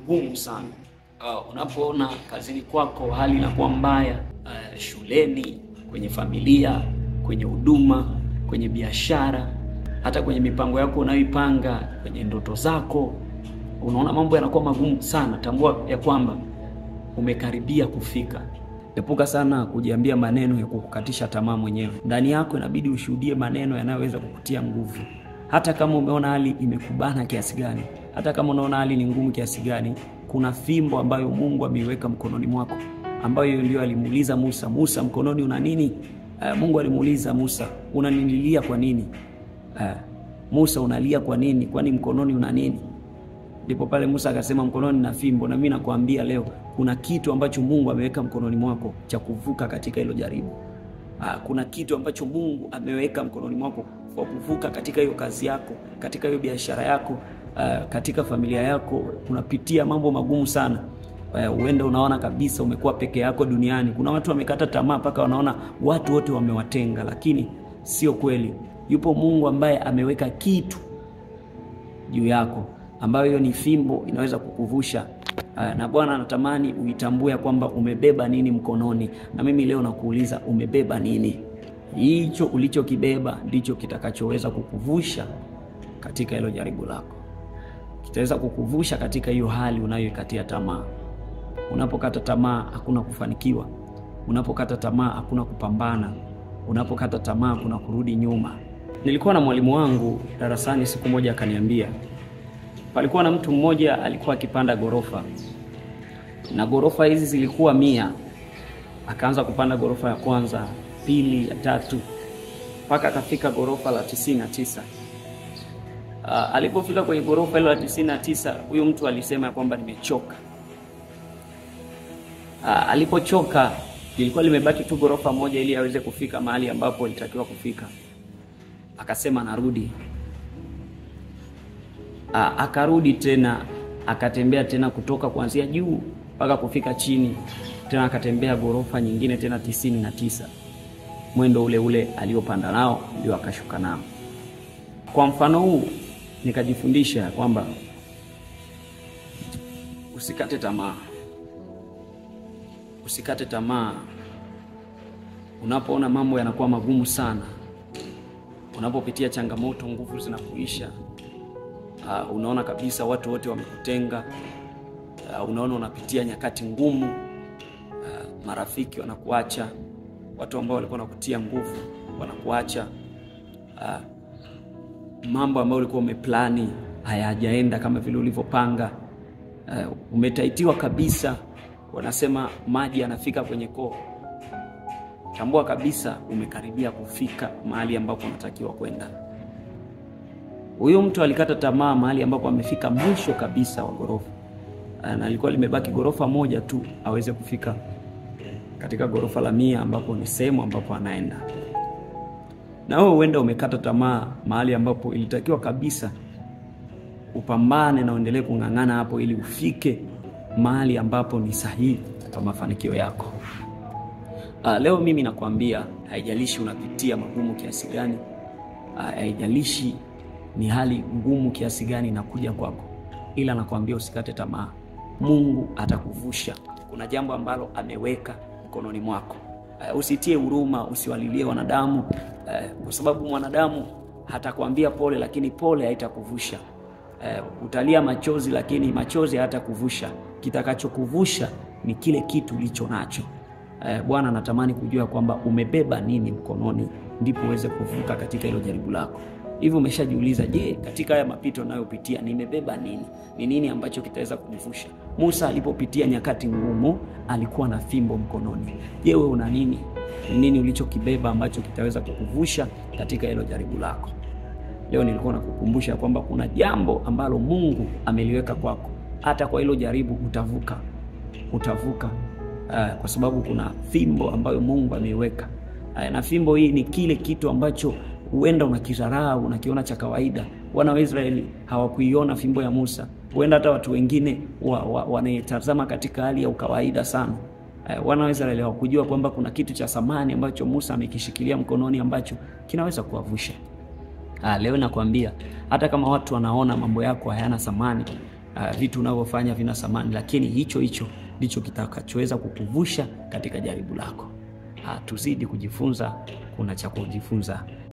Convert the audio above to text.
ngumu sana. Unapoona kazini kwako hali inakuwa mbaya, shuleni, kwenye familia, kwenye huduma, kwenye biashara, hata kwenye mipango yako unayoipanga, kwenye ndoto zako, unaona mambo yanakuwa magumu sana, tambua ya kwamba umekaribia kufika. Epuka sana kujiambia maneno ya kukukatisha tamaa mwenyewe. Ndani yako inabidi ushuhudie maneno yanayoweza kukutia nguvu. Hata kama umeona hali imekubana kiasi gani, hata kama unaona hali ni ngumu kiasi gani, kuna fimbo ambayo Mungu ameiweka mkononi mwako, ambayo ndio alimuuliza Musa, Musa, mkononi una nini? Mungu alimuuliza Musa, unanililia kwa nini? Musa, unalia kwa nini? Kwani mkononi una nini? Ndipo pale Musa akasema, mkononi na fimbo. Na mimi nakwambia leo kuna kitu ambacho Mungu ameweka mkononi mwako cha kuvuka katika hilo jaribu. Kuna kitu ambacho Mungu ameweka mkononi mwako kwa kuvuka katika hiyo kazi yako, katika hiyo biashara yako, katika familia yako. Unapitia mambo magumu sana. Uende unaona kabisa umekuwa peke yako duniani. Kuna watu wamekata tamaa mpaka wanaona watu wote wamewatenga, lakini sio kweli. Yupo Mungu ambaye ameweka kitu juu yako, ambayo hiyo ni fimbo inaweza kukuvusha. Na Bwana anatamani uitambue kwamba umebeba nini mkononi. Na mimi leo nakuuliza, umebeba nini? Hicho ulichokibeba ndicho kitakachoweza kukuvusha katika hilo jaribu lako. Kitaweza kukuvusha katika hiyo hali unayoikatia tamaa. Unapokata tamaa hakuna kufanikiwa. Unapokata tamaa hakuna kupambana. Unapokata tamaa kuna kurudi nyuma. Nilikuwa na mwalimu wangu darasani siku moja akaniambia, palikuwa na mtu mmoja alikuwa akipanda gorofa. Na gorofa hizi zilikuwa 100. Akaanza kupanda gorofa ya kwanza, pili, ya tatu, mpaka akafika gorofa la 99. Alipofika kwenye gorofa hilo la 99, huyo mtu alisema kwamba nimechoka. Alipochoka, ilikuwa limebaki tu gorofa moja ili aweze kufika mahali ambapo alitakiwa kufika. Akasema narudi. Akarudi tena, akatembea tena kutoka kuanzia juu mpaka kufika chini. Tena akatembea gorofa nyingine tena 99. Mwendo ule ule aliopanda nao ndio akashuka nao. Kwa mfano huu nikajifundisha kwamba usikate tamaa. Usikate tamaa. Unapoona mambo yanakuwa magumu sana, unapopitia changamoto, nguvu zinakuisha, unaona kabisa watu wote wamekutenga, unaona unapitia nyakati ngumu, marafiki wanakuacha, watu ambao walikuwa wanakutia nguvu wanakuacha, mambo ambayo ulikuwa umeplani hayajaenda kama vile ulivyopanga, umetaitiwa kabisa, wanasema maji yanafika kwenye koo. Tambua kabisa umekaribia kufika mahali ambapo unatakiwa kwenda. Huyo mtu alikata tamaa mahali ambapo amefika mwisho kabisa wa gorofa. Na alikuwa limebaki gorofa moja tu aweze kufika katika gorofa la 100 ambapo ni sehemu ambapo anaenda. Na wewe uenda umekata tamaa mahali ambapo ilitakiwa kabisa upambane na uendelee kung'ang'ana hapo ili ufike mahali ambapo ni sahihi kwa mafanikio yako. Leo mimi nakwambia, haijalishi unapitia magumu kiasi gani, haijalishi ni hali ngumu kiasi gani inakuja kwako, ila nakwambia usikate tamaa. Mungu atakuvusha. Kuna jambo ambalo ameweka mkononi mwako. Usitie huruma, usiwalilie wanadamu, kwa sababu mwanadamu hatakwambia pole, lakini pole haitakuvusha. Utalia machozi, lakini machozi hayatakuvusha. Kitakachokuvusha ni kile kitu ulicho nacho. Bwana anatamani kujua kwamba umebeba nini mkononi, ndipo uweze kuvuka katika hilo jaribu lako. Hivi umeshajiuliza, je, katika haya mapito ninayopitia nimebeba nini? Ni nini ambacho kitaweza kunivusha? Musa alipopitia nyakati ngumu alikuwa na fimbo mkononi. Je, wewe una nini? Ni nini ulichokibeba ambacho kitaweza kukuvusha katika hilo jaribu lako? Leo nilikuwa nakukumbusha kwamba kuna jambo ambalo Mungu ameliweka kwako. Hata kwa hilo jaribu utavuka. Utavuka. Kwa sababu kuna fimbo ambayo Mungu ameiweka. Na fimbo hii ni kile kitu ambacho huenda unakidharau, unakiona cha kawaida. Wana wa Israeli hawakuiona fimbo ya Musa. Huenda hata watu wengine wanaitazama katika hali ya ukawaida sana. Wana wa Israeli hawakujua kwamba kuna kitu cha thamani ambacho Musa amekishikilia mkononi ambacho kinaweza kuwavusha. Leo nakwambia, hata kama watu wanaona mambo yako hayana thamani, vitu unavyofanya vina thamani, lakini hicho ndicho kitakachoweza kukuvusha katika jaribu lako. Tuzidi kujifunza, kuna cha kujifunza.